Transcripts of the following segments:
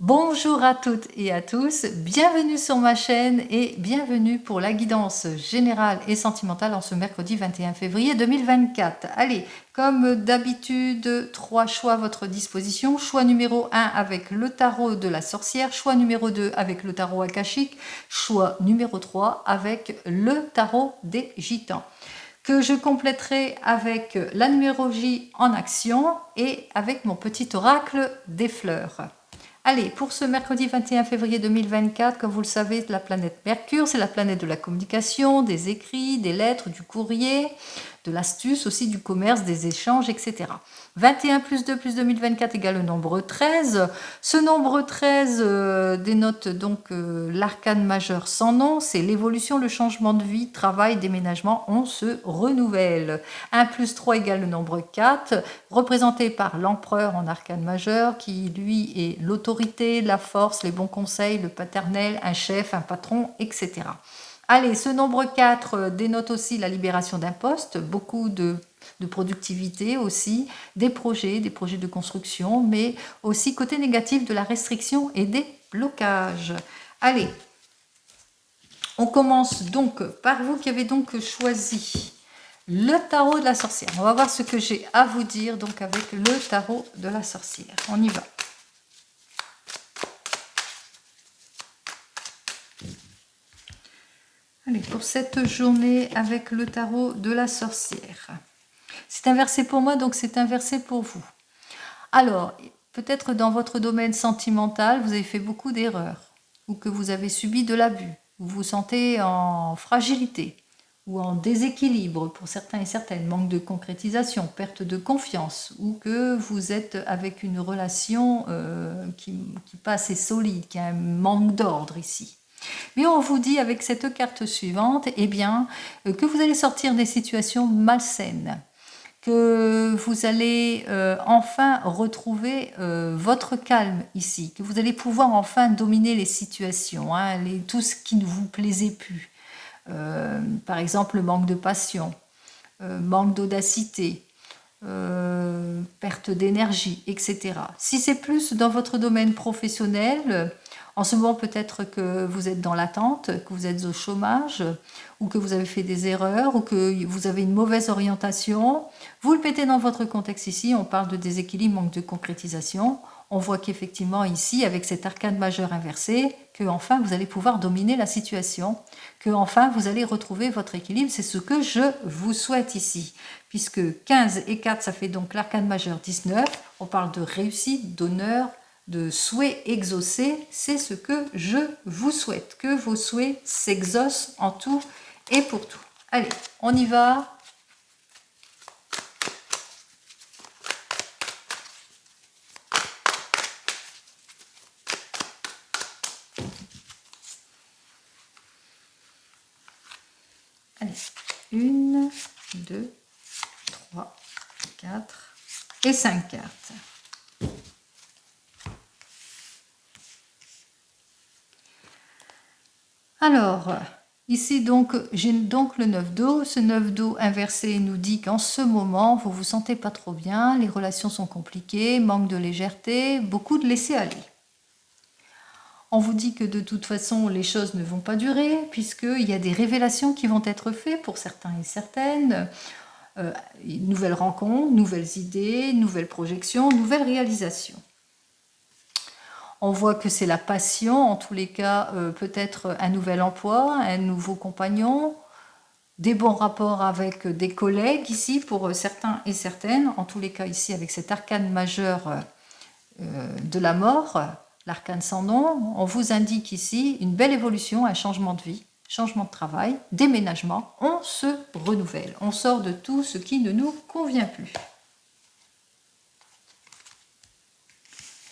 Bonjour à toutes et à tous, bienvenue sur ma chaîne et bienvenue pour la guidance générale et sentimentale en ce mercredi 21 février 2024. Allez, comme d'habitude, 3 choix à votre disposition. Choix numéro 1 avec le tarot de la sorcière, choix numéro 2 avec le tarot akashique, choix numéro 3 avec le tarot des gitans, que je compléterai avec la numérologie en action et avec mon petit oracle des fleurs. Allez, pour ce mercredi 21 février 2024, comme vous le savez, la planète Mercure, c'est la planète de la communication, des écrits, des lettres, du courrier, de l'astuce, aussi du commerce, des échanges, etc. 21 plus 2 plus 2024 égale le nombre 13. Ce nombre 13 dénote donc l'arcane majeur sans nom, c'est l'évolution, le changement de vie, travail, déménagement, on se renouvelle. 1 plus 3 égale le nombre 4, représenté par l'empereur en arcane majeur, qui lui est l'autorité, la force, les bons conseils, le paternel, un chef, un patron, etc. Allez, ce nombre 4 dénote aussi la libération d'un poste, beaucoup de productivité aussi, des projets de construction, mais aussi côté négatif de la restriction et des blocages. Allez, on commence donc par vous qui avez donc choisi le tarot de la sorcière. On va voir ce que j'ai à vous dire donc avec le tarot de la sorcière. On y va. Allez, pour cette journée avec le tarot de la sorcière. C'est inversé pour moi, donc c'est inversé pour vous. Alors, peut-être dans votre domaine sentimental, vous avez fait beaucoup d'erreurs ou que vous avez subi de l'abus. Vous vous sentez en fragilité ou en déséquilibre pour certains et certaines, manque de concrétisation, perte de confiance, ou que vous êtes avec une relation qui n'est pas assez solide, qui a un manque d'ordre ici. Mais on vous dit avec cette carte suivante, eh bien, que vous allez sortir des situations malsaines, que vous allez enfin retrouver votre calme ici, que vous allez pouvoir enfin dominer les situations, hein, tout ce qui ne vous plaisait plus. Par exemple, le manque de passion, manque d'audacité, perte d'énergie, etc. Si c'est plus dans votre domaine professionnel, en ce moment peut-être que vous êtes dans l'attente, que vous êtes au chômage, ou que vous avez fait des erreurs, ou que vous avez une mauvaise orientation, vous le mettez dans votre contexte ici, on parle de déséquilibre, manque de concrétisation. On voit qu'effectivement ici, avec cet arcane majeur inversé, que enfin vous allez pouvoir dominer la situation, que enfin vous allez retrouver votre équilibre. C'est ce que je vous souhaite ici, puisque 15 et 4, ça fait donc l'arcane majeur 19. On parle de réussite, d'honneur, de souhaits exaucés. C'est ce que je vous souhaite, que vos souhaits s'exaucent en tout et pour tout. Allez, on y va. Allez, 1, 2, 3, 4 et 5 cartes. Alors, ici donc, j'ai donc le 9 d'eau. Ce 9 d'eau inversé nous dit qu'en ce moment, vous vous sentez pas trop bien, les relations sont compliquées, manque de légèreté, beaucoup de laisser aller. On vous dit que de toute façon, les choses ne vont pas durer, puisqu'il y a des révélations qui vont être faites pour certains et certaines. Nouvelles rencontres, nouvelles idées, nouvelles projections, nouvelles réalisations. On voit que c'est la passion, en tous les cas, peut-être un nouvel emploi, un nouveau compagnon, des bons rapports avec des collègues ici pour certains et certaines, en tous les cas ici avec cet arcane majeur de la mort, l'arcane sans nom, on vous indique ici une belle évolution, un changement de vie, changement de travail, déménagement, on se renouvelle, on sort de tout ce qui ne nous convient plus.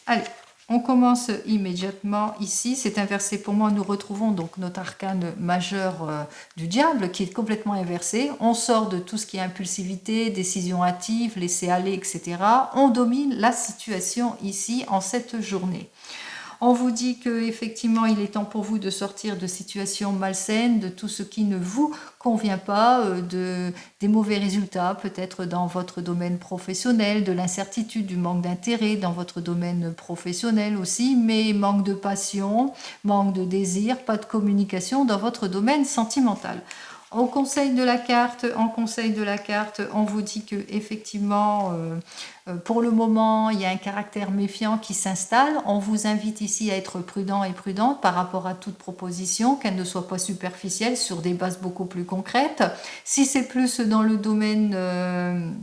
Allez, on commence immédiatement ici, c'est inversé pour moi, nous retrouvons donc notre arcane majeur du diable qui est complètement inversé. On sort de tout ce qui est impulsivité, décision hâtive, laisser aller, etc. On domine la situation ici en cette journée. On vous dit que effectivement, il est temps pour vous de sortir de situations malsaines, de tout ce qui ne vous convient pas, des mauvais résultats, peut-être dans votre domaine professionnel, de l'incertitude, du manque d'intérêt dans votre domaine professionnel aussi, mais manque de passion, manque de désir, pas de communication dans votre domaine sentimental. En conseil de la carte, on vous dit que effectivement, pour le moment, il y a un caractère méfiant qui s'installe. On vous invite ici à être prudent et prudente par rapport à toute proposition, qu'elle ne soit pas superficielle, sur des bases beaucoup plus concrètes. Si c'est plus dans le domaine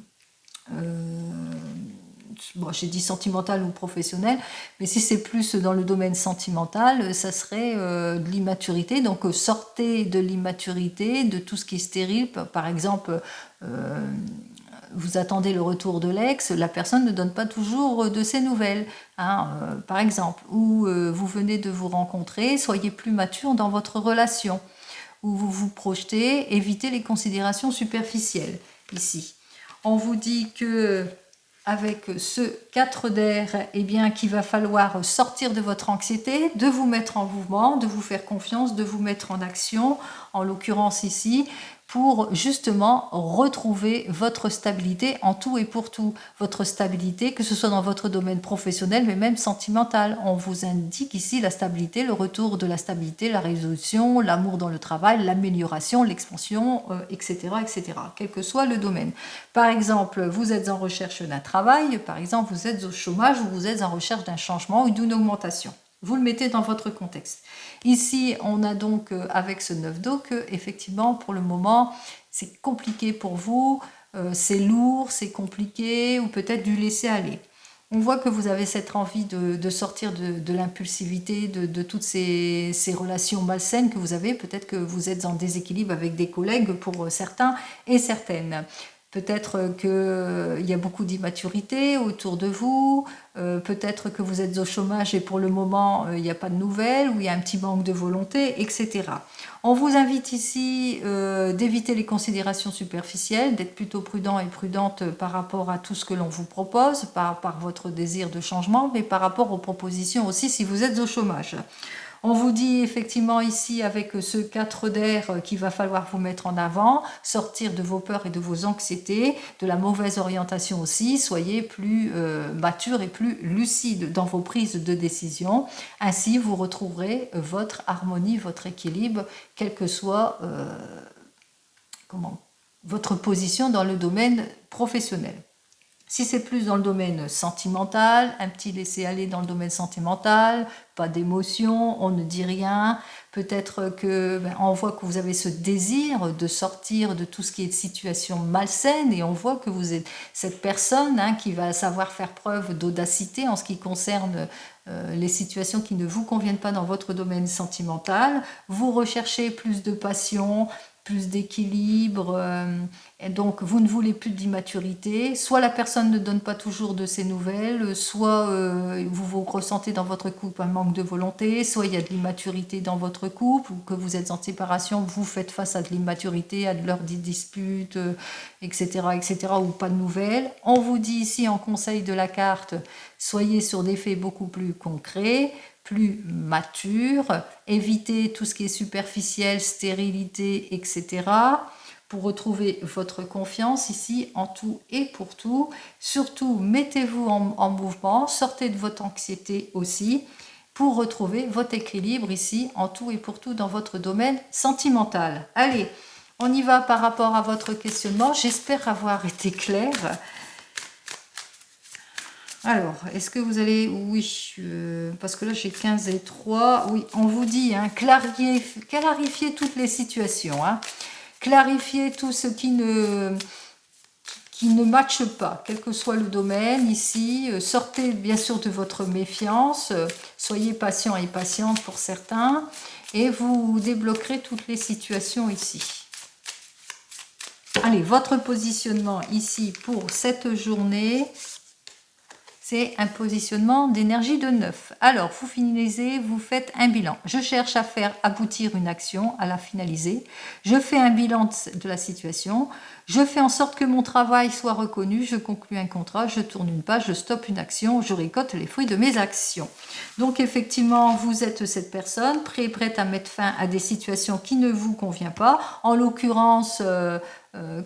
bon, j'ai dit sentimental ou professionnel, mais si c'est plus dans le domaine sentimental, ça serait de l'immaturité. Donc sortez de l'immaturité, de tout ce qui est stérile. Par exemple, vous attendez le retour de l'ex, la personne ne donne pas toujours de ses nouvelles, hein, par exemple. Ou vous venez de vous rencontrer, soyez plus mature dans votre relation. Ou vous vous projetez, évitez les considérations superficielles, ici. On vous dit que avec ce 4 d'air, eh bien, qu'il va falloir sortir de votre anxiété, de vous mettre en mouvement, de vous faire confiance, de vous mettre en action, en l'occurrence ici, pour justement retrouver votre stabilité en tout et pour tout. Votre stabilité, que ce soit dans votre domaine professionnel, mais même sentimental. On vous indique ici la stabilité, le retour de la stabilité, la résolution, l'amour dans le travail, l'amélioration, l'expansion, etc., etc., quel que soit le domaine. Par exemple, vous êtes en recherche d'un travail, par exemple, vous êtes au chômage ou vous êtes en recherche d'un changement ou d'une augmentation. Vous le mettez dans votre contexte. Ici, on a donc avec ce 9 d'eau que effectivement, pour le moment, c'est compliqué pour vous, c'est lourd, c'est compliqué, ou peut-être du laisser aller. On voit que vous avez cette envie de sortir de l'impulsivité, de toutes ces relations malsaines que vous avez. Peut-être que vous êtes en déséquilibre avec des collègues pour certains et certaines. Peut-être qu'il y a beaucoup d'immaturité autour de vous, peut-être que vous êtes au chômage et pour le moment il n'y a pas de nouvelles, ou il y a un petit manque de volonté, etc. On vous invite ici d'éviter les considérations superficielles, d'être plutôt prudent et prudente par rapport à tout ce que l'on vous propose, par votre désir de changement, mais par rapport aux propositions aussi si vous êtes au chômage. On vous dit effectivement ici avec ce 4 d'air qu'il va falloir vous mettre en avant, sortir de vos peurs et de vos anxiétés, de la mauvaise orientation aussi, soyez plus mature et plus lucide dans vos prises de décision. Ainsi, vous retrouverez votre harmonie, votre équilibre, quelle que soit votre position dans le domaine professionnel. Si c'est plus dans le domaine sentimental, un petit laisser-aller dans le domaine sentimental, pas d'émotion, on ne dit rien. Peut-être que on voit que vous avez ce désir de sortir de tout ce qui est de situation malsaine, et on voit que vous êtes cette personne qui va savoir faire preuve d'audacité en ce qui concerne les situations qui ne vous conviennent pas dans votre domaine sentimental. Vous recherchez plus de passion, plus d'équilibre, et donc vous ne voulez plus d'immaturité, soit la personne ne donne pas toujours de ses nouvelles, soit vous ressentez dans votre couple un manque de volonté, soit il y a de l'immaturité dans votre couple, ou que vous êtes en séparation, vous faites face à de l'immaturité, à de leurs disputes, etc., etc., ou pas de nouvelles. On vous dit ici en conseil de la carte, soyez sur des faits beaucoup plus concrets, plus mature, évitez tout ce qui est superficiel, stérilité, etc. pour retrouver votre confiance ici en tout et pour tout. Surtout, mettez-vous en mouvement, sortez de votre anxiété aussi pour retrouver votre équilibre ici en tout et pour tout dans votre domaine sentimental. Allez, on y va par rapport à votre questionnement. J'espère avoir été claire. Alors, est-ce que vous allez... Oui, parce que là j'ai 15 et 3. Oui, on vous dit, clarifiez toutes les situations. Clarifiez tout ce qui ne matche pas, quel que soit le domaine ici. Sortez bien sûr de votre méfiance. Soyez patient et patiente pour certains. Et vous débloquerez toutes les situations ici. Allez, votre positionnement ici pour cette journée... C'est un positionnement d'énergie de 9. Alors, vous finalisez, vous faites un bilan. Je cherche à faire aboutir une action, à la finaliser. Je fais un bilan de la situation. Je fais en sorte que mon travail soit reconnu. Je conclue un contrat, je tourne une page, je stoppe une action, je récolte les fruits de mes actions. Donc, effectivement, vous êtes cette personne prête à mettre fin à des situations qui ne vous conviennent pas. En l'occurrence,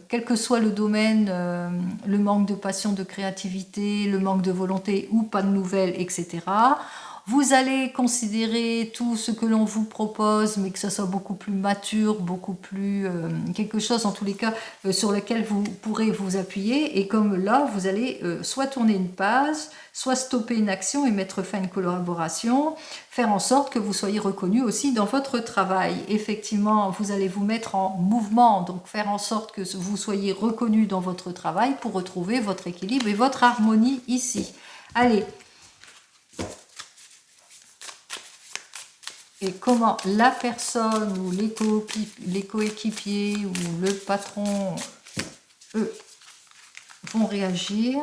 quel que soit le domaine, le manque de passion, de créativité, le manque de volonté ou pas de nouvelles, etc. Vous allez considérer tout ce que l'on vous propose, mais que ça soit beaucoup plus mature, beaucoup plus quelque chose en tous les cas sur lequel vous pourrez vous appuyer. Et comme là, vous allez soit tourner une page, soit stopper une action et mettre fin à une collaboration, faire en sorte que vous soyez reconnu aussi dans votre travail. Effectivement, vous allez vous mettre en mouvement, donc faire en sorte que vous soyez reconnu dans votre travail pour retrouver votre équilibre et votre harmonie ici. Allez. Et comment la personne ou les coéquipiers ou le patron, eux, vont réagir.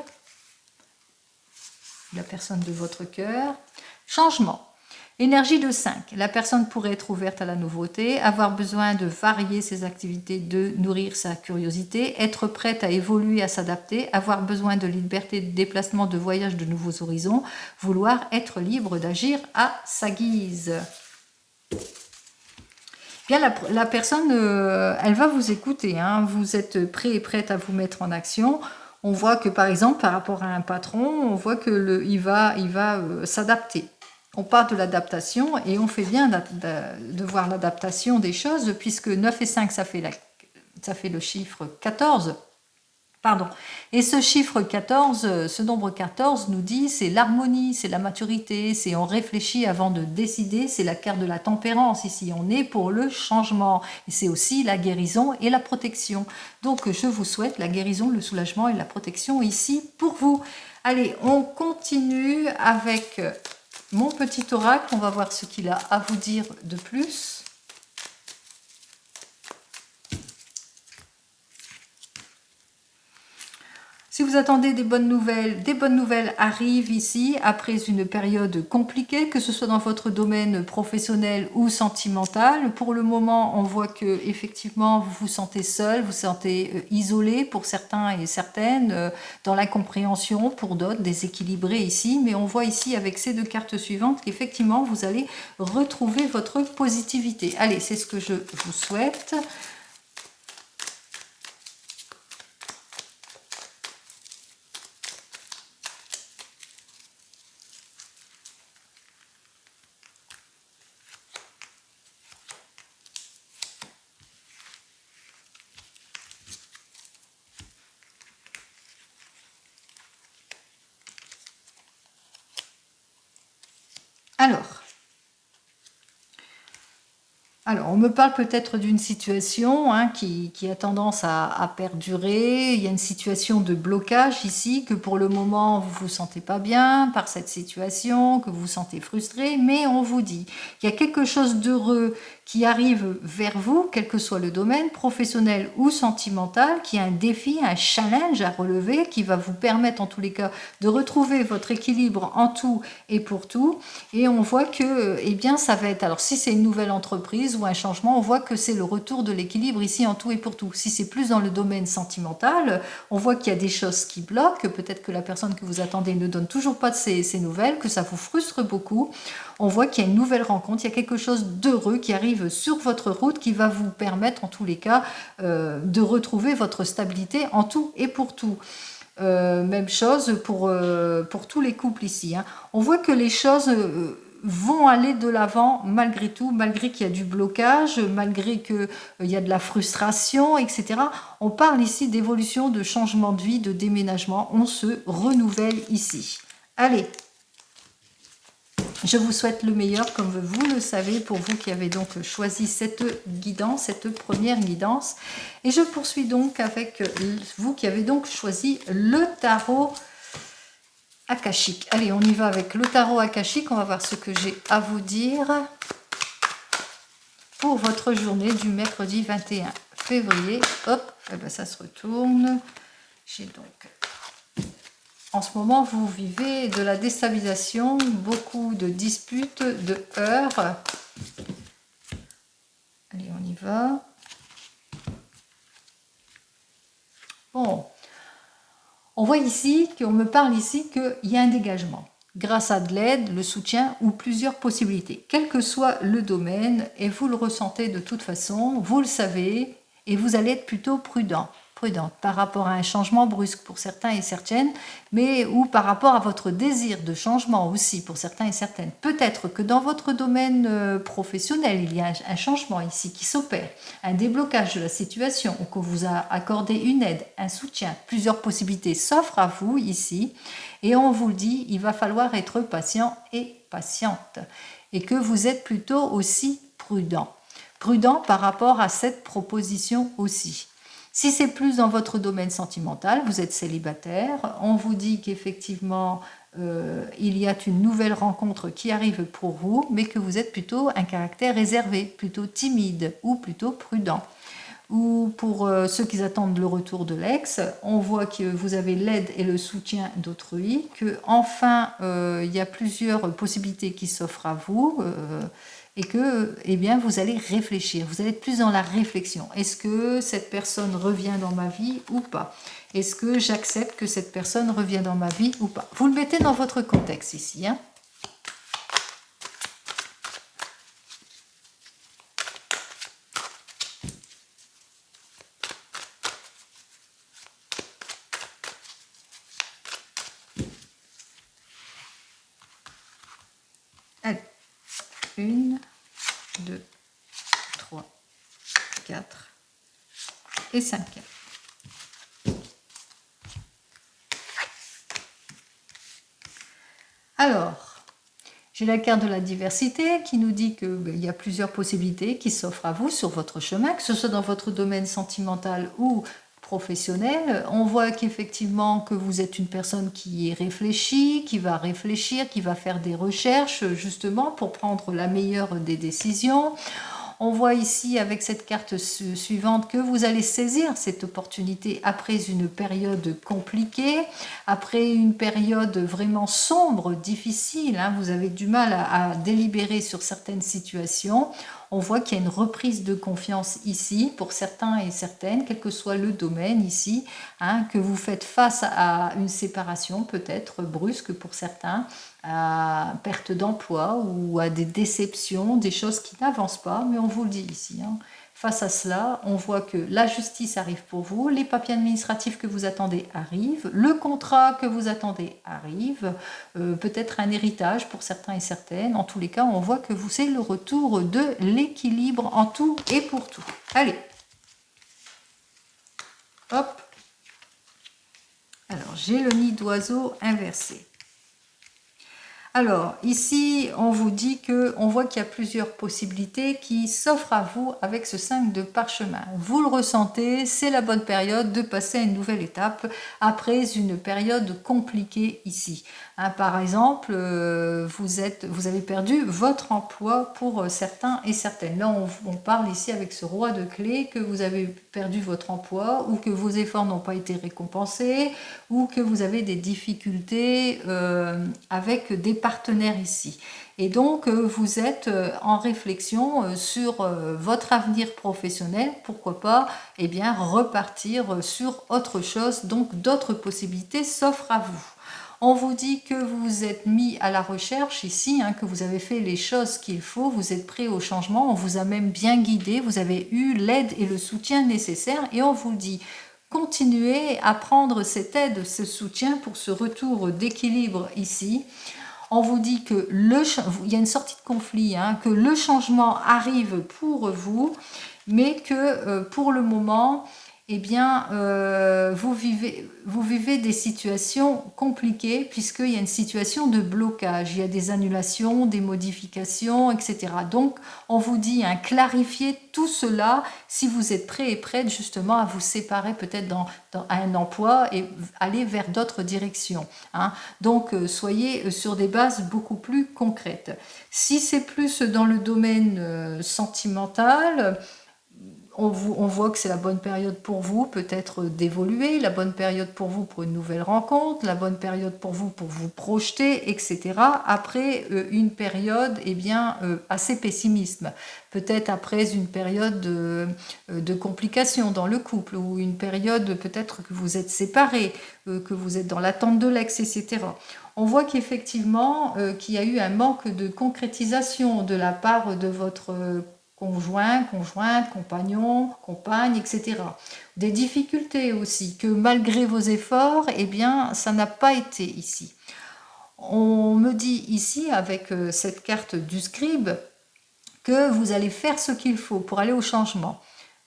La personne de votre cœur. Changement. Énergie de 5. La personne pourrait être ouverte à la nouveauté, avoir besoin de varier ses activités, de nourrir sa curiosité, être prête à évoluer, à s'adapter, avoir besoin de liberté de déplacement, de voyage, de nouveaux horizons, vouloir être libre d'agir à sa guise. Bien, la personne, elle va vous écouter. Hein. Vous êtes prêt et prête à vous mettre en action. On voit que, par exemple, par rapport à un patron, on voit que il va s'adapter. On part de l'adaptation et on fait bien de voir l'adaptation des choses, puisque 9 et 5, ça fait le chiffre 14. Pardon. Et ce chiffre 14, ce nombre 14 nous dit c'est l'harmonie, c'est la maturité, c'est on réfléchit avant de décider, c'est la carte de la tempérance ici, on est pour le changement. Et c'est aussi la guérison et la protection. Donc je vous souhaite la guérison, le soulagement et la protection ici pour vous. Allez, on continue avec mon petit oracle, on va voir ce qu'il a à vous dire de plus. Si vous attendez des bonnes nouvelles arrivent ici après une période compliquée, que ce soit dans votre domaine professionnel ou sentimental. Pour le moment, on voit que effectivement vous vous sentez seul, vous vous sentez isolé pour certains et certaines, dans l'incompréhension, pour d'autres déséquilibré ici. Mais on voit ici avec ces deux cartes suivantes qu'effectivement vous allez retrouver votre positivité. Allez, c'est ce que je vous souhaite. Alors, on me parle peut-être d'une situation qui a tendance à perdurer. Il y a une situation de blocage ici, que pour le moment, vous ne vous sentez pas bien par cette situation, que vous vous sentez frustré, mais on vous dit qu'il y a quelque chose d'heureux qui arrive vers vous, quel que soit le domaine, professionnel ou sentimental, qui a un défi, un challenge à relever, qui va vous permettre en tous les cas de retrouver votre équilibre en tout et pour tout. Et on voit que, eh bien, ça va être, alors si c'est une nouvelle entreprise ou un changement, on voit que c'est le retour de l'équilibre ici en tout et pour tout. Si c'est plus dans le domaine sentimental, on voit qu'il y a des choses qui bloquent, peut-être que la personne que vous attendez ne donne toujours pas de ces nouvelles, que ça vous frustre beaucoup. On voit qu'il y a une nouvelle rencontre, il y a quelque chose d'heureux qui arrive sur votre route qui va vous permettre en tous les cas de retrouver votre stabilité en tout et pour tout. Même chose pour tous les couples ici. Hein. On voit que les choses vont aller de l'avant malgré tout, malgré qu'il y a du blocage, malgré qu'il y a de la frustration, etc. On parle ici d'évolution, de changement de vie, de déménagement. On se renouvelle ici. Allez, je vous souhaite le meilleur, comme vous le savez, pour vous qui avez donc choisi cette guidance, cette première guidance. Et je poursuis donc avec vous qui avez donc choisi le tarot akashique. Allez, on y va avec le tarot akashique. On va voir ce que j'ai à vous dire pour votre journée du mercredi 21 février. Hop, eh ben ça se retourne. J'ai donc En ce moment, vous vivez de la déstabilisation, beaucoup de disputes, de heurts. Allez, on y va. Bon, on voit ici, qu'on me parle ici qu'il y a un dégagement grâce à de l'aide, le soutien ou plusieurs possibilités, quel que soit le domaine, et vous le ressentez de toute façon, vous le savez, et vous allez être plutôt prudente par rapport à un changement brusque pour certains et certaines, mais ou par rapport à votre désir de changement aussi pour certains et certaines. Peut-être que dans votre domaine professionnel, il y a un changement ici qui s'opère, un déblocage de la situation, ou qu'on vous a accordé une aide, un soutien. Plusieurs possibilités s'offrent à vous ici, et on vous le dit, il va falloir être patient et patiente, et que vous êtes plutôt aussi prudent. Prudent par rapport à cette proposition aussi. Si c'est plus dans votre domaine sentimental, vous êtes célibataire, on vous dit qu'effectivement, il y a une nouvelle rencontre qui arrive pour vous, mais que vous êtes plutôt un caractère réservé, plutôt timide ou plutôt prudent. Ou pour ceux qui attendent le retour de l'ex, on voit que vous avez l'aide et le soutien d'autrui, que enfin il y a plusieurs possibilités qui s'offrent à vous, et que eh bien, vous allez réfléchir, vous allez être plus dans la réflexion. Est-ce que cette personne revient dans ma vie ou pas? Est-ce que j'accepte que cette personne revient dans ma vie ou pas? Vous le mettez dans votre contexte ici. Hein. Allez, 1, 2, 3, 4 et 5. Alors, j'ai la carte de la diversité qui nous dit qu'il y a plusieurs possibilités qui s'offrent à vous sur votre chemin, que ce soit dans votre domaine sentimental ou professionnel. On voit qu'effectivement que vous êtes une personne qui est réfléchie, qui va réfléchir, qui va faire des recherches justement pour prendre la meilleure des décisions. On voit ici avec cette carte suivante que vous allez saisir cette opportunité après une période compliquée, après une période vraiment sombre, difficile. Hein, vous avez du mal à délibérer sur certaines situations. On voit qu'il y a une reprise de confiance ici pour certains et certaines, quel que soit le domaine ici, hein, que vous faites face à une séparation peut-être brusque pour certains, à perte d'emploi ou à des déceptions, des choses qui n'avancent pas, mais on vous le dit ici. Hein. Face à cela, on voit que la justice arrive pour vous, les papiers administratifs que vous attendez arrivent, le contrat que vous attendez arrive, peut-être un héritage pour certains et certaines. En tous les cas, on voit que c'est le retour de l'équilibre en tout et pour tout. Allez. Hop. Alors, j'ai le nid d'oiseau inversé. Alors, ici, on vous dit qu'on voit qu'il y a plusieurs possibilités qui s'offrent à vous avec ce 5 de parchemin. Vous le ressentez, c'est la bonne période de passer à une nouvelle étape après une période compliquée ici. Hein, par exemple, vous avez perdu votre emploi pour certains et certaines. Là, on parle ici avec ce roi de clés que vous avez perdu votre emploi ou que vos efforts n'ont pas été récompensés ou que vous avez des difficultés avec des partenaires ici. Et donc, vous êtes en réflexion sur votre avenir professionnel. Pourquoi pas eh bien, repartir sur autre chose. Donc, d'autres possibilités s'offrent à vous. On vous dit que vous vous êtes mis à la recherche ici, hein, que vous avez fait les choses qu'il faut, vous êtes prêt au changement, on vous a même bien guidé, vous avez eu l'aide et le soutien nécessaires et on vous dit continuez à prendre cette aide, ce soutien pour ce retour d'équilibre ici. On vous dit que il y a une sortie de conflit, hein, que le changement arrive pour vous, mais que pour le moment, eh bien, vous vivez des situations compliquées puisqu'il y a une situation de blocage, il y a des annulations, des modifications, etc. Donc, on vous dit, hein, clarifiez tout cela si vous êtes prêt et prête justement à vous séparer peut-être dans un emploi et aller vers d'autres directions. Hein. Donc, soyez sur des bases beaucoup plus concrètes. Si c'est plus dans le domaine sentimental, on voit que c'est la bonne période pour vous, peut-être d'évoluer, la bonne période pour vous pour une nouvelle rencontre, la bonne période pour vous projeter, etc. Après une période assez pessimiste. Peut-être après une période de complications dans le couple, ou une période peut-être que vous êtes séparés, que vous êtes dans l'attente de l'ex, etc. On voit qu'effectivement, qu'il y a eu un manque de concrétisation de la part de votre conjoint, conjointe, compagnon, compagne, etc. Des difficultés aussi, que malgré vos efforts, ça n'a pas été ici. On me dit ici, avec cette carte du scribe, que vous allez faire ce qu'il faut pour aller au changement.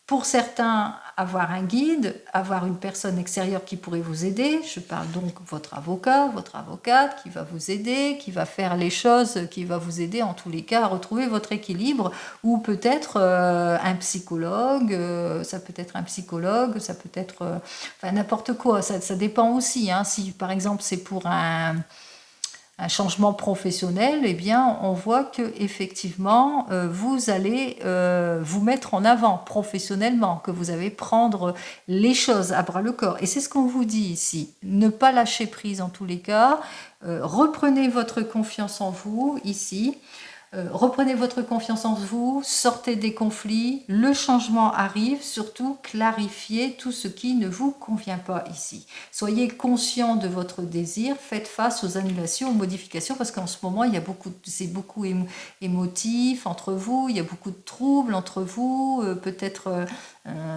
Pour certains, avoir un guide, avoir une personne extérieure qui pourrait vous aider. Je parle donc votre avocat, votre avocate qui va vous aider, qui va faire les choses, qui va vous aider en tous les cas à retrouver votre équilibre, ou peut-être un psychologue, ça peut être un psychologue, ça peut être n'importe quoi, ça dépend aussi. Si par exemple c'est pour un changement professionnel, on voit que effectivement vous allez vous mettre en avant professionnellement, que vous allez prendre les choses à bras le corps. Et c'est ce qu'on vous dit ici. Ne pas lâcher prise en tous les cas. Reprenez votre confiance en vous ici. Reprenez votre confiance en vous, sortez des conflits, le changement arrive, surtout clarifiez tout ce qui ne vous convient pas ici. Soyez conscient de votre désir, faites face aux annulations, aux modifications, parce qu'en ce moment, c'est beaucoup émotif entre vous, il y a beaucoup de troubles entre vous, peut-être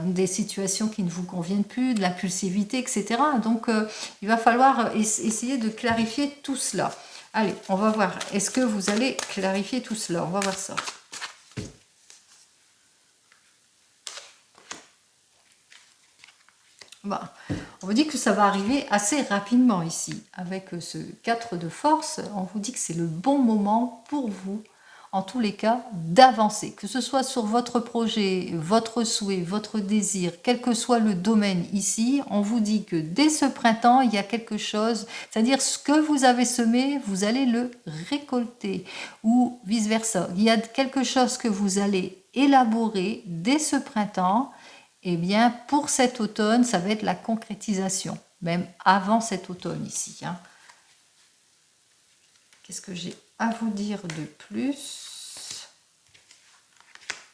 des situations qui ne vous conviennent plus, de l'impulsivité, etc. Donc, il va falloir essayer de clarifier tout cela. Allez, on va voir. Est-ce que vous allez clarifier tout cela? On va voir ça. On vous dit que ça va arriver assez rapidement ici. Avec ce 4 de force, on vous dit que c'est le bon moment pour vous, en tous les cas, d'avancer. Que ce soit sur votre projet, votre souhait, votre désir, quel que soit le domaine ici, on vous dit que dès ce printemps, il y a quelque chose, c'est-à-dire ce que vous avez semé, vous allez le récolter, ou vice-versa. Il y a quelque chose que vous allez élaborer dès ce printemps. Pour cet automne, ça va être la concrétisation, même avant cet automne ici. Qu'est-ce que j'ai à vous dire de plus?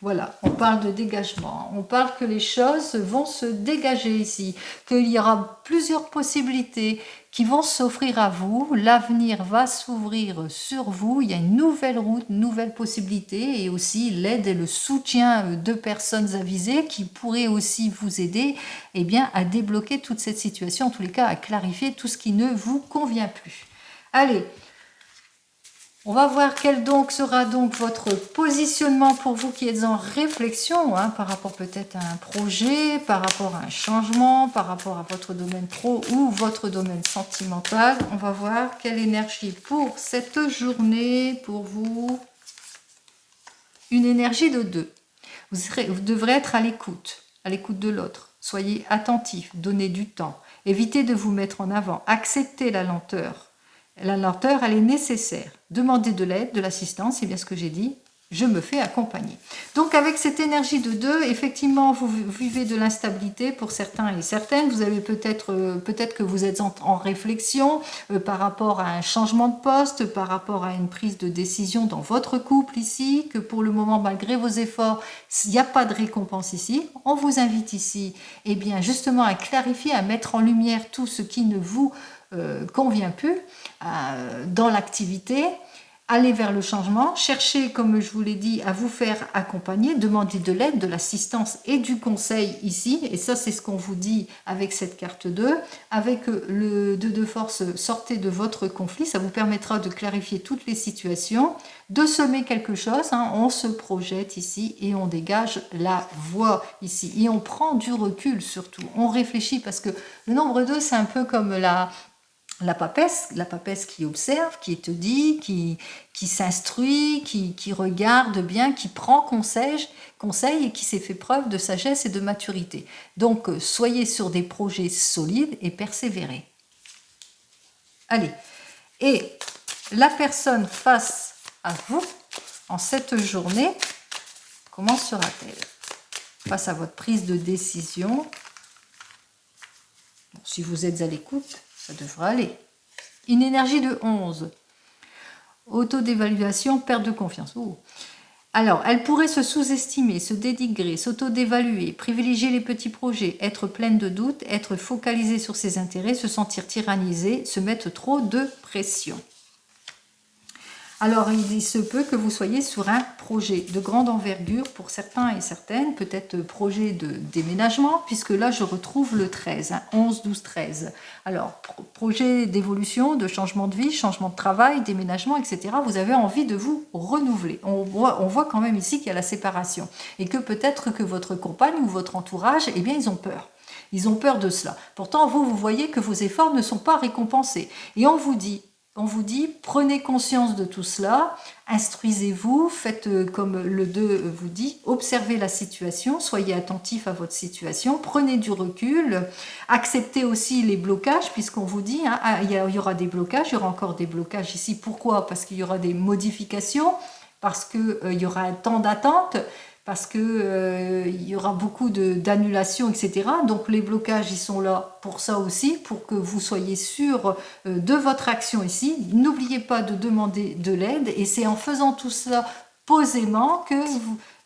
Voilà, on parle de dégagement. On parle que les choses vont se dégager ici, qu'il y aura plusieurs possibilités qui vont s'offrir à vous. L'avenir va s'ouvrir sur vous. Il y a une nouvelle route, une nouvelle possibilité, et aussi l'aide et le soutien de personnes avisées qui pourraient aussi vous aider à débloquer toute cette situation, en tous les cas à clarifier tout ce qui ne vous convient plus. Allez, on va voir quel donc sera donc votre positionnement pour vous qui êtes en réflexion par rapport peut-être à un projet, par rapport à un changement, par rapport à votre domaine pro ou votre domaine sentimental. On va voir quelle énergie pour cette journée, pour vous. Une énergie de 2. Vous devrez être à l'écoute de l'autre. Soyez attentif, donnez du temps. Évitez de vous mettre en avant, acceptez la lenteur. La lenteur, elle est nécessaire. Demandez de l'aide, de l'assistance, c'est bien ce que j'ai dit. Je me fais accompagner. Donc avec cette énergie de 2, effectivement, vous vivez de l'instabilité pour certains et certaines. Vous avez peut-être que vous êtes en réflexion par rapport à un changement de poste, par rapport à une prise de décision dans votre couple ici, que pour le moment, malgré vos efforts, il n'y a pas de récompense ici. On vous invite ici, justement, à clarifier, à mettre en lumière tout ce qui ne vous convient plus dans l'activité. Allez vers le changement, cherchez, comme je vous l'ai dit, à vous faire accompagner, demandez de l'aide, de l'assistance et du conseil ici, et ça c'est ce qu'on vous dit avec cette carte 2. Avec le 2 de force, sortez de votre conflit, ça vous permettra de clarifier toutes les situations, de semer quelque chose, on se projette ici et on dégage la voie ici, et on prend du recul surtout, on réfléchit, parce que le nombre 2 c'est un peu comme la papesse qui observe, qui étudie, qui s'instruit, qui regarde bien, qui prend conseil et qui s'est fait preuve de sagesse et de maturité. Donc, soyez sur des projets solides et persévérez. Allez, et la personne face à vous, en cette journée, comment sera-t-elle? face à votre prise de décision. Bon, si vous êtes à l'écoute, ça devrait aller. Une énergie de 11. Autodévaluation, perte de confiance. Oh. Alors, elle pourrait se sous-estimer, se dénigrer, s'auto-dévaluer, privilégier les petits projets, être pleine de doutes, être focalisée sur ses intérêts, se sentir tyrannisée, se mettre trop de pression. Alors, il se peut que vous soyez sur un projet de grande envergure pour certains et certaines, peut-être projet de déménagement, puisque là, je retrouve le 13, 11, 12, 13. Alors, projet d'évolution, de changement de vie, changement de travail, déménagement, etc. Vous avez envie de vous renouveler. On voit quand même ici qu'il y a la séparation et que peut-être que votre compagne ou votre entourage, eh bien, ils ont peur. Ils ont peur de cela. Pourtant, vous voyez que vos efforts ne sont pas récompensés. Et on vous dit, prenez conscience de tout cela, instruisez-vous, faites comme le 2 vous dit, observez la situation, soyez attentif à votre situation, prenez du recul, acceptez aussi les blocages, puisqu'on vous dit, il y aura des blocages, il y aura encore des blocages ici. Pourquoi? Parce qu'il y aura des modifications, parce qu'il y aura un temps d'attente, parce qu'il y aura beaucoup d'annulations, etc. Donc les blocages, ils sont là pour ça aussi, pour que vous soyez sûr de votre action ici. N'oubliez pas de demander de l'aide, et c'est en faisant tout cela posément que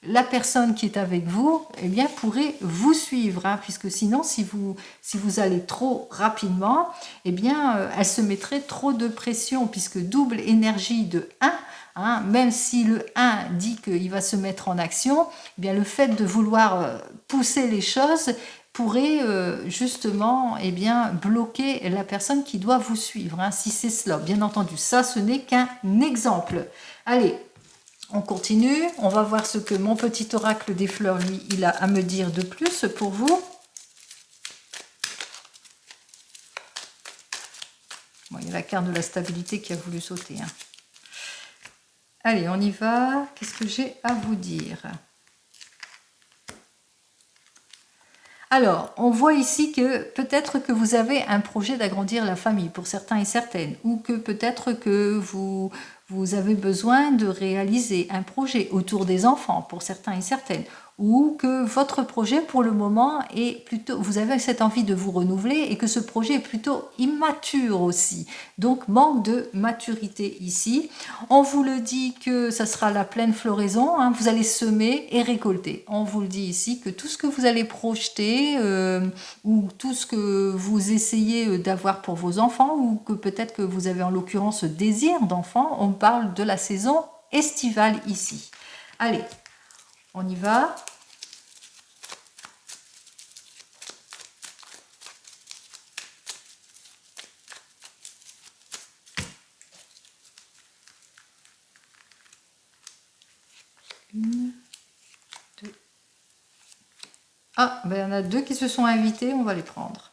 la personne qui est avec vous, eh bien, pourrait vous suivre, puisque sinon, si vous allez trop rapidement, eh bien, elle se mettrait trop de pression, puisque double énergie de 1, même si le 1 dit qu'il va se mettre en action, eh bien le fait de vouloir pousser les choses pourrait justement bloquer la personne qui doit vous suivre, si c'est cela. Bien entendu, ça, ce n'est qu'un exemple. Allez, on continue. On va voir ce que mon petit oracle des fleurs, lui, il a à me dire de plus pour vous. Bon, il y a la carte de la stabilité qui a voulu sauter. Allez, on y va. Qu'est-ce que j'ai à vous dire? Alors, on voit ici que peut-être que vous avez un projet d'agrandir la famille pour certains et certaines, ou que peut-être que vous avez besoin de réaliser un projet autour des enfants pour certains et certaines, ou que votre projet pour le moment est plutôt, vous avez cette envie de vous renouveler et que ce projet est plutôt immature aussi, donc manque de maturité ici. On vous le dit que ça sera la pleine floraison, vous allez semer et récolter. On vous le dit ici que tout ce que vous allez projeter ou tout ce que vous essayez d'avoir pour vos enfants, ou que peut-être que vous avez en l'occurrence ce désir d'enfant, on parle de la saison estivale ici. Allez, on y va. Une, deux. Ah, ben il y en a 2 qui se sont invités, on va les prendre.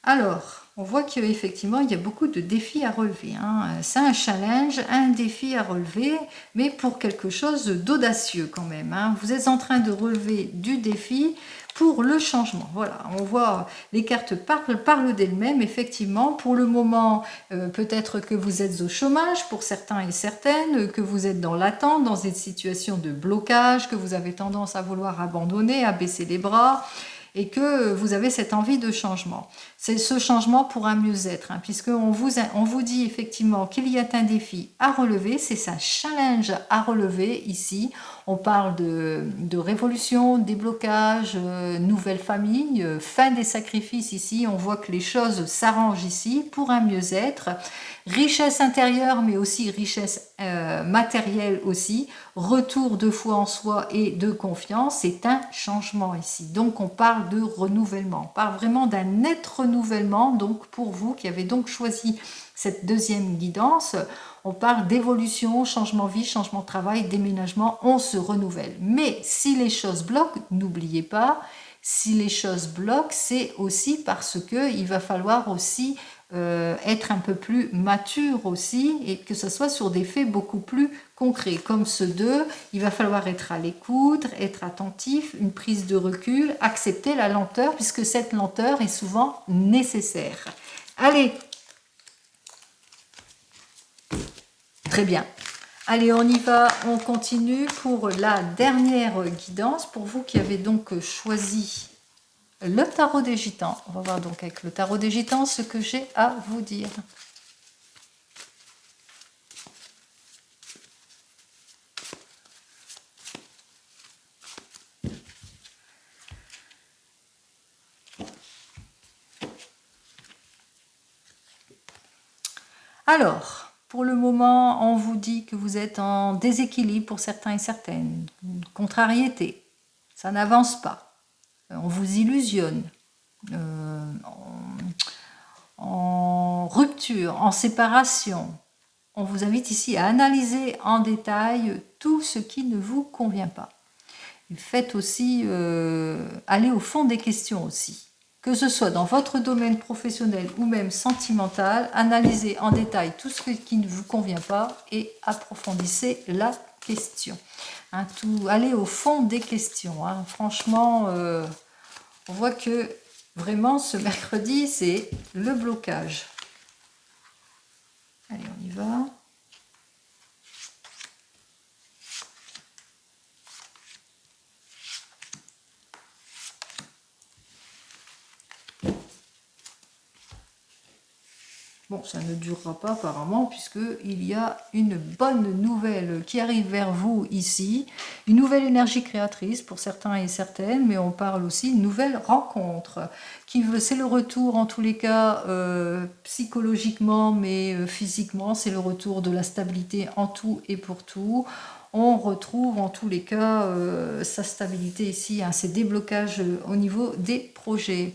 Alors, on voit qu'effectivement, il y a beaucoup de défis à relever. C'est un challenge, un défi à relever, mais pour quelque chose d'audacieux quand même. Vous êtes en train de relever du défi pour le changement. Voilà, on voit les cartes parlent d'elles-mêmes, effectivement. Pour le moment, peut-être que vous êtes au chômage pour certains et certaines, que vous êtes dans l'attente, dans une situation de blocage, que vous avez tendance à vouloir abandonner, à baisser les bras, et que vous avez cette envie de changement. C'est ce changement pour un mieux-être, puisqu'on vous dit effectivement qu'il y a un défi à relever, c'est un challenge à relever ici. On parle de révolution, déblocage, nouvelle famille, fin des sacrifices ici. On voit que les choses s'arrangent ici pour un mieux-être. Richesse intérieure, mais aussi richesse matérielle aussi. Retour de foi en soi et de confiance, c'est un changement ici. Donc on parle de renouvellement, on parle vraiment d'un net renouvellement. Donc pour vous qui avez donc choisi cette deuxième guidance, on parle d'évolution, changement de vie, changement de travail, déménagement, on se renouvelle. Mais si les choses bloquent, n'oubliez pas, si les choses bloquent, c'est aussi parce qu'il va falloir aussi être un peu plus mature aussi, et que ce soit sur des faits beaucoup plus concrets. Comme ce 2, il va falloir être à l'écoute, être attentif, une prise de recul, accepter la lenteur, puisque cette lenteur est souvent nécessaire. Allez, très bien. Allez, on y va, on continue pour la dernière guidance. Pour vous qui avez donc choisi le tarot des gitans. On va voir donc avec le tarot des gitans ce que j'ai à vous dire. Alors, pour le moment, on vous dit que vous êtes en déséquilibre pour certains et certaines, une contrariété, ça n'avance pas, on vous illusionne, en rupture, en séparation. On vous invite ici à analyser en détail tout ce qui ne vous convient pas. Faites aussi, aller au fond des questions aussi. Que ce soit dans votre domaine professionnel ou même sentimental, analysez en détail tout ce qui ne vous convient pas et approfondissez la question. Hein, allez au fond des questions. Hein. Franchement, on voit que vraiment ce mercredi, c'est le blocage. Allez, on y va. Bon, ça ne durera pas apparemment puisqu'il y a une bonne nouvelle qui arrive vers vous ici. Une nouvelle énergie créatrice pour certains et certaines, mais on parle aussi d'une nouvelle rencontre. C'est le retour en tous les cas psychologiquement, mais physiquement, c'est le retour de la stabilité en tout et pour tout. On retrouve en tous les cas sa stabilité ici, hein, ces déblocages au niveau des projets.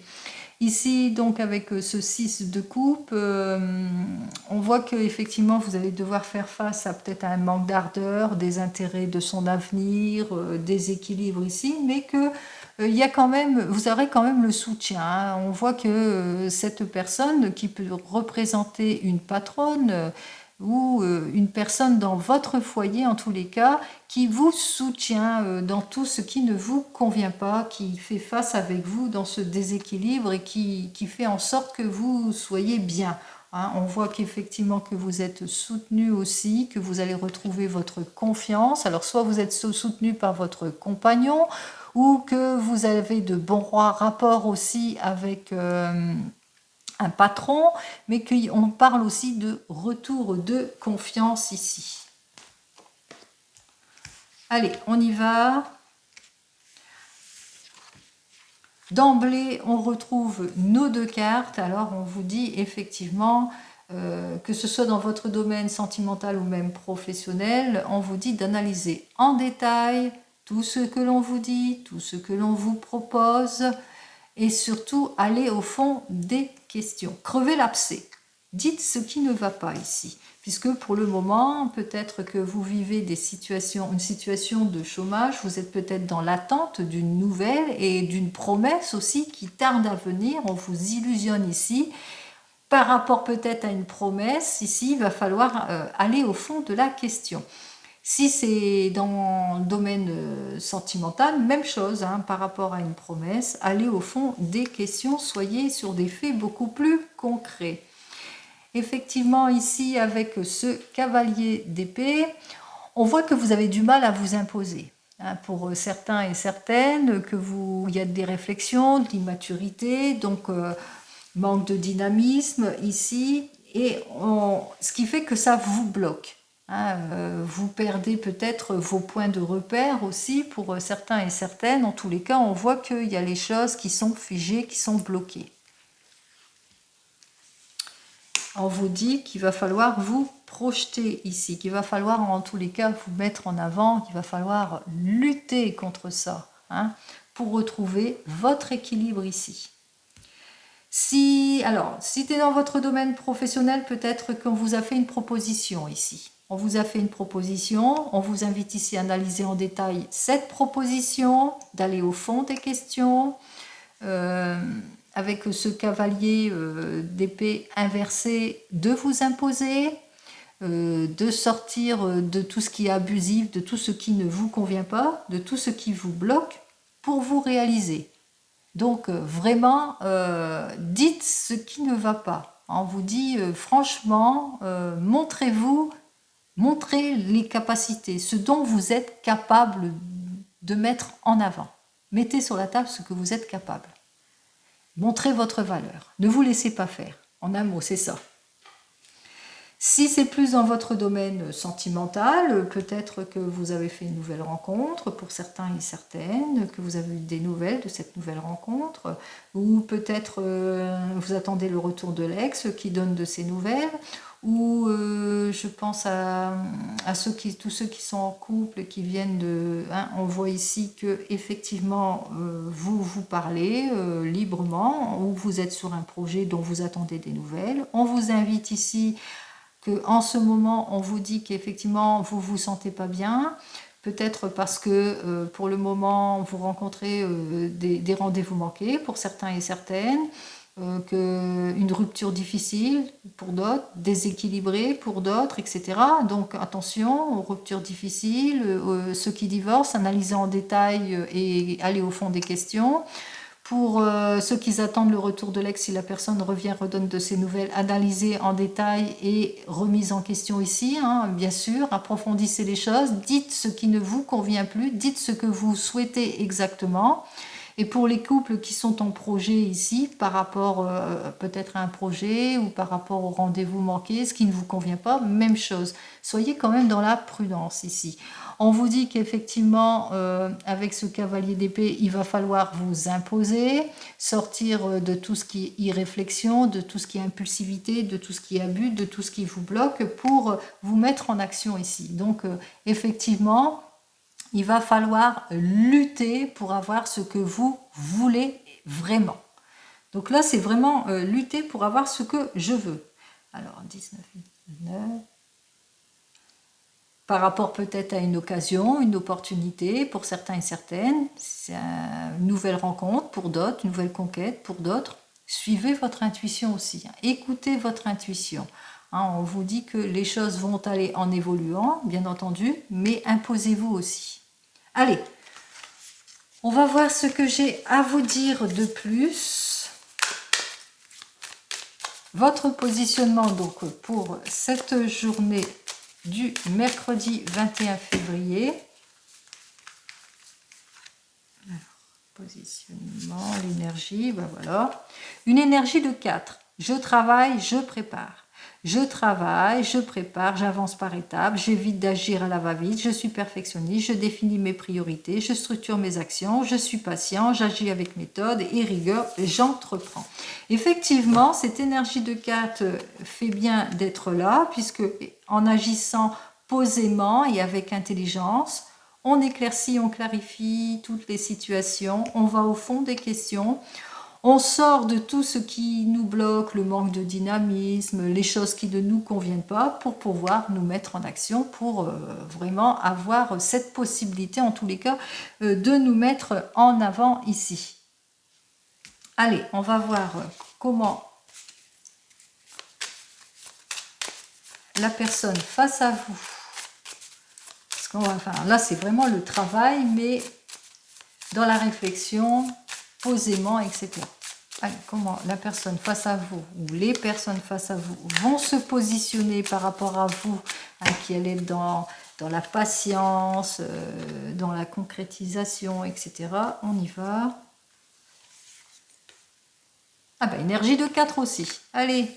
Ici, donc, avec ce 6 de coupe, on voit qu'effectivement, vous allez devoir faire face à peut-être un manque d'ardeur, des intérêts de son avenir, des équilibres ici, mais que il y a quand même, vous aurez quand même le soutien. Hein. On voit que cette personne qui peut représenter une patronne ou une personne dans votre foyer, en tous les cas, qui vous soutient dans tout ce qui ne vous convient pas, qui fait face avec vous dans ce déséquilibre et qui fait en sorte que vous soyez bien. Hein, on voit qu'effectivement que vous êtes soutenu aussi, que vous allez retrouver votre confiance. Alors soit vous êtes soutenu par votre compagnon ou que vous avez de bons rapports aussi avec un patron, mais qu'on parle aussi de retour de confiance ici. Allez, on y va. D'emblée, on retrouve nos deux cartes. Alors, on vous dit effectivement, que ce soit dans votre domaine sentimental ou même professionnel, on vous dit d'analyser en détail tout ce que l'on vous dit, tout ce que l'on vous propose, et surtout aller au fond des questions. Crevez l'abcès. Dites ce qui ne va pas ici. Puisque pour le moment, peut-être que vous vivez une situation de chômage, vous êtes peut-être dans l'attente d'une nouvelle et d'une promesse aussi qui tarde à venir. On vous illusionne ici. Par rapport peut-être à une promesse, ici, il va falloir aller au fond de la question. Si c'est dans le domaine sentimental, même chose, hein, par rapport à une promesse, allez au fond des questions, soyez sur des faits beaucoup plus concrets. Effectivement, ici, avec ce cavalier d'épée, on voit que vous avez du mal à vous imposer. Hein, pour certains et certaines, il y a des réflexions, de l'immaturité, donc manque de dynamisme ici, et ce qui fait que ça vous bloque. Hein, vous perdez peut-être vos points de repère aussi pour certains et certaines. En tous les cas, on voit qu'il y a les choses qui sont figées, qui sont bloquées. On vous dit qu'il va falloir vous projeter ici, qu'il va falloir en tous les cas vous mettre en avant, qu'il va falloir lutter contre ça, hein, pour retrouver votre équilibre ici. Si tu es dans votre domaine professionnel, peut-être qu'on vous a fait une proposition ici. On vous a fait une proposition, on vous invite ici à analyser en détail cette proposition, d'aller au fond des questions, avec ce cavalier d'épée inversé, de vous imposer, de sortir de tout ce qui est abusif, de tout ce qui ne vous convient pas, de tout ce qui vous bloque, pour vous réaliser. Donc vraiment, dites ce qui ne va pas. On vous dit franchement, montrez-vous Montrez les capacités, ce dont vous êtes capable de mettre en avant. Mettez sur la table ce que vous êtes capable. Montrez votre valeur. Ne vous laissez pas faire. En un mot, c'est ça. Si c'est plus dans votre domaine sentimental, peut-être que vous avez fait une nouvelle rencontre, pour certains et certaines, que vous avez eu des nouvelles de cette nouvelle rencontre, ou peut-être vous attendez le retour de l'ex qui donne de ses nouvelles, ou je pense à tous ceux qui sont en couple, qui viennent de... Hein, on voit ici que effectivement vous parlez librement, ou vous êtes sur un projet dont vous attendez des nouvelles. On vous invite ici qu'en ce moment, on vous dit qu'effectivement, vous ne vous sentez pas bien, peut-être parce que pour le moment, vous rencontrez des rendez-vous manqués pour certains et certaines, une rupture difficile pour d'autres, déséquilibrée pour d'autres, etc. Donc attention aux ruptures difficiles, ceux qui divorcent, analysez en détail et allez au fond des questions. Pour ceux qui attendent le retour de l'ex, si la personne revient, redonne de ses nouvelles, analysez en détail et remise en question ici, hein, bien sûr, approfondissez les choses, dites ce qui ne vous convient plus, dites ce que vous souhaitez exactement. Et pour les couples qui sont en projet ici, par rapport peut-être à un projet ou par rapport au rendez-vous manqué, ce qui ne vous convient pas, même chose. Soyez quand même dans la prudence ici. On vous dit qu'effectivement, avec ce cavalier d'épée, il va falloir vous imposer, sortir de tout ce qui est irréflexion, de tout ce qui est impulsivité, de tout ce qui est abus, de tout ce qui vous bloque pour vous mettre en action ici. Donc, effectivement, il va falloir lutter pour avoir ce que vous voulez vraiment. Donc là, c'est vraiment lutter pour avoir ce que je veux. Alors, 19, 19. Par rapport peut-être à une occasion, une opportunité pour certains et certaines, c'est une nouvelle rencontre pour d'autres, une nouvelle conquête pour d'autres. Suivez votre intuition aussi, hein. Écoutez votre intuition. Hein, on vous dit que les choses vont aller en évoluant, bien entendu, mais imposez-vous aussi. Allez, on va voir ce que j'ai à vous dire de plus. Votre positionnement donc pour cette journée du mercredi 21 février. Alors, positionnement, l'énergie, ben voilà. Une énergie de 4. Je travaille, je prépare. Je travaille, je prépare, j'avance par étapes, j'évite d'agir à la va-vite, je suis perfectionniste, je définis mes priorités, je structure mes actions, je suis patient, j'agis avec méthode et rigueur, j'entreprends. Effectivement, cette énergie de 4 fait bien d'être là, puisque en agissant posément et avec intelligence, on éclaircit, on clarifie toutes les situations, on va au fond des questions. On sort de tout ce qui nous bloque, le manque de dynamisme, les choses qui ne nous conviennent pas, pour pouvoir nous mettre en action, pour vraiment avoir cette possibilité, en tous les cas, de nous mettre en avant ici. Allez, on va voir comment la personne face à vous, parce qu'on va, enfin, là c'est vraiment le travail, mais dans la réflexion, posément, etc. Allez, comment la personne face à vous, ou les personnes face à vous, vont se positionner par rapport à vous, hein, qui allez être dans la patience, dans la concrétisation, etc. On y va. Ah ben, énergie de 4 aussi. Allez,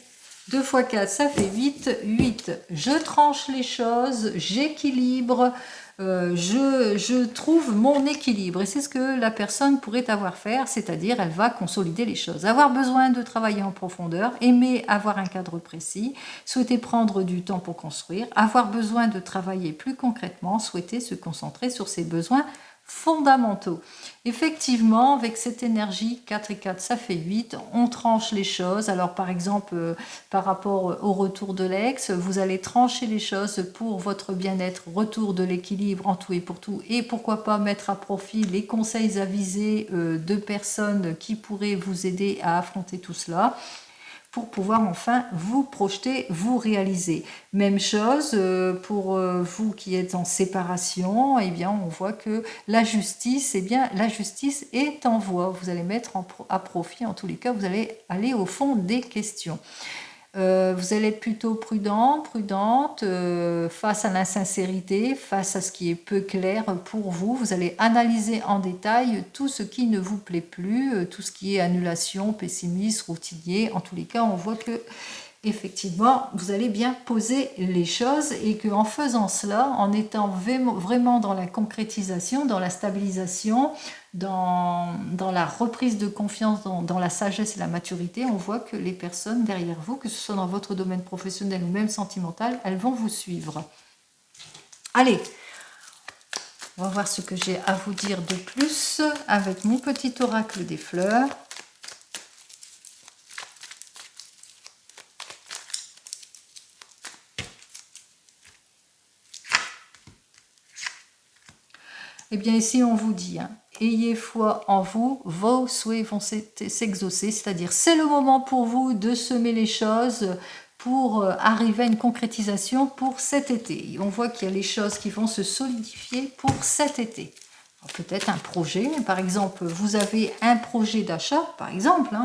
2 x 4, ça fait 8. 8, je tranche les choses, j'équilibre, je trouve mon équilibre. Et c'est ce que la personne pourrait avoir faire, c'est-à-dire elle va consolider les choses. Avoir besoin de travailler en profondeur, aimer avoir un cadre précis, souhaiter prendre du temps pour construire, avoir besoin de travailler plus concrètement, souhaiter se concentrer sur ses besoins fondamentaux. Effectivement, avec cette énergie, 4 et 4, ça fait 8, on tranche les choses. Alors par exemple, par rapport au retour de l'ex, vous allez trancher les choses pour votre bien-être, retour de l'équilibre en tout et pour tout, et pourquoi pas mettre à profit les conseils avisés de personnes qui pourraient vous aider à affronter tout cela, pour pouvoir enfin vous projeter, vous réaliser. Même chose pour vous qui êtes en séparation, eh bien on voit que la justice, eh bien la justice est en voie. Vous allez mettre à profit, en tous les cas, vous allez aller au fond des questions. Vous allez être plutôt prudent, prudente face à l'insincérité, face à ce qui est peu clair pour vous. Vous allez analyser en détail tout ce qui ne vous plaît plus, tout ce qui est annulation, pessimisme, routinier. En tous les cas, on voit que effectivement, vous allez bien poser les choses et qu'en faisant cela, en étant vraiment dans la concrétisation, dans la stabilisation, dans la reprise de confiance, dans la sagesse et la maturité, on voit que les personnes derrière vous, que ce soit dans votre domaine professionnel ou même sentimental, elles vont vous suivre. Allez, on va voir ce que j'ai à vous dire de plus avec mon petit oracle des fleurs. Eh bien ici on vous dit, ayez foi en vous, vos souhaits vont s'exaucer, c'est-à-dire c'est le moment pour vous de semer les choses pour arriver à une concrétisation pour cet été. Et on voit qu'il y a les choses qui vont se solidifier pour cet été. Peut-être un projet, par exemple, vous avez un projet d'achat, par exemple,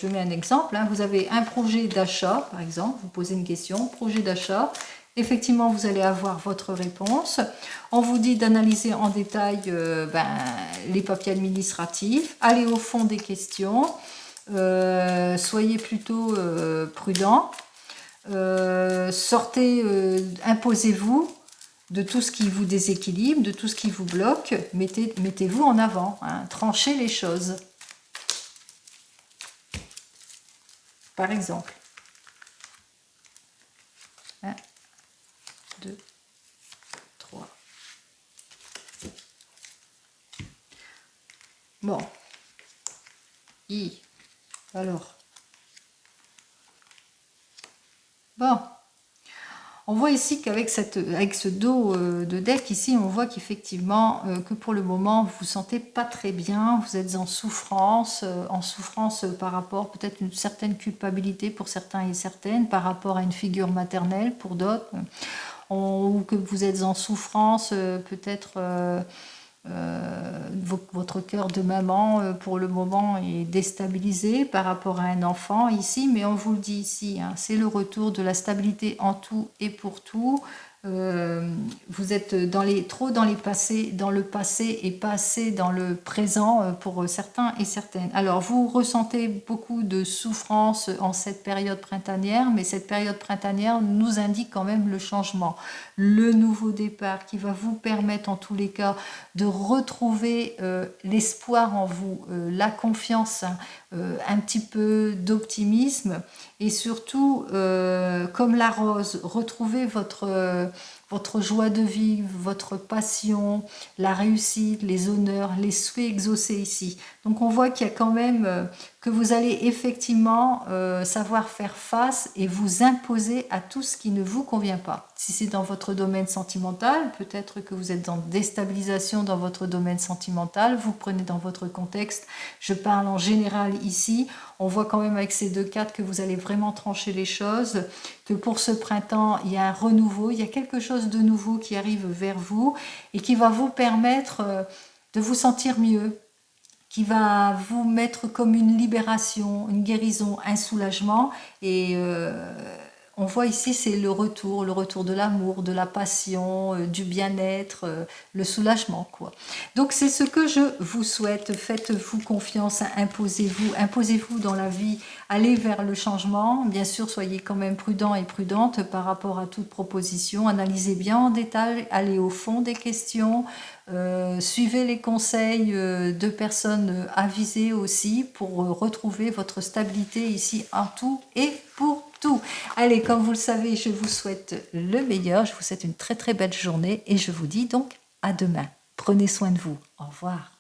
je mets un exemple, vous avez un projet d'achat, par exemple, vous posez une question, projet d'achat, effectivement, vous allez avoir votre réponse. On vous dit d'analyser en détail les papiers administratifs, allez au fond des questions, soyez plutôt prudent, imposez-vous de tout ce qui vous déséquilibre, de tout ce qui vous bloque, mettez-vous en avant, tranchez les choses. Par exemple. 1, 2, 3. Bon. Alors. Bon. On voit ici qu'avec ce dos de deck ici, on voit qu'effectivement, que pour le moment, vous vous sentez pas très bien, vous êtes en souffrance par rapport peut-être une certaine culpabilité pour certains et certaines, par rapport à une figure maternelle pour d'autres, ou que vous êtes en souffrance peut-être... votre cœur de maman pour le moment est déstabilisé par rapport à un enfant ici, mais on vous le dit ici, c'est le retour de la stabilité en tout et pour tout. Vous êtes trop dans le passé et pas assez dans le présent pour certains et certaines. Alors vous ressentez beaucoup de souffrance en cette période printanière, mais cette période printanière nous indique quand même le changement, le nouveau départ qui va vous permettre en tous les cas de retrouver l'espoir en vous, la confiance, un petit peu d'optimisme et surtout, comme la rose, retrouver votre joie de vivre, votre passion, la réussite, les honneurs, les souhaits exaucés ici. Donc on voit qu'il y a quand même que vous allez effectivement savoir faire face et vous imposer à tout ce qui ne vous convient pas. Si c'est dans votre domaine sentimental, peut-être que vous êtes en déstabilisation dans votre domaine sentimental, vous prenez dans votre contexte, je parle en général ici, on voit quand même avec ces deux cartes que vous allez vraiment trancher les choses, que pour ce printemps, il y a un renouveau, il y a quelque chose de nouveau qui arrive vers vous et qui va vous permettre de vous sentir mieux, qui va vous mettre comme une libération, une guérison, un soulagement. Et on voit ici, c'est le retour de l'amour, de la passion, du bien-être, le soulagement, quoi. Donc c'est ce que je vous souhaite. Faites-vous confiance, imposez-vous dans la vie, allez vers le changement. Bien sûr, soyez quand même prudent et prudente par rapport à toute proposition. Analysez bien en détail, allez au fond des questions. Suivez les conseils de personnes avisées aussi pour retrouver votre stabilité ici en tout et pour tout. Allez, comme vous le savez, je vous souhaite le meilleur, je vous souhaite une très très belle journée et je vous dis donc à demain. Prenez soin de vous. Au revoir.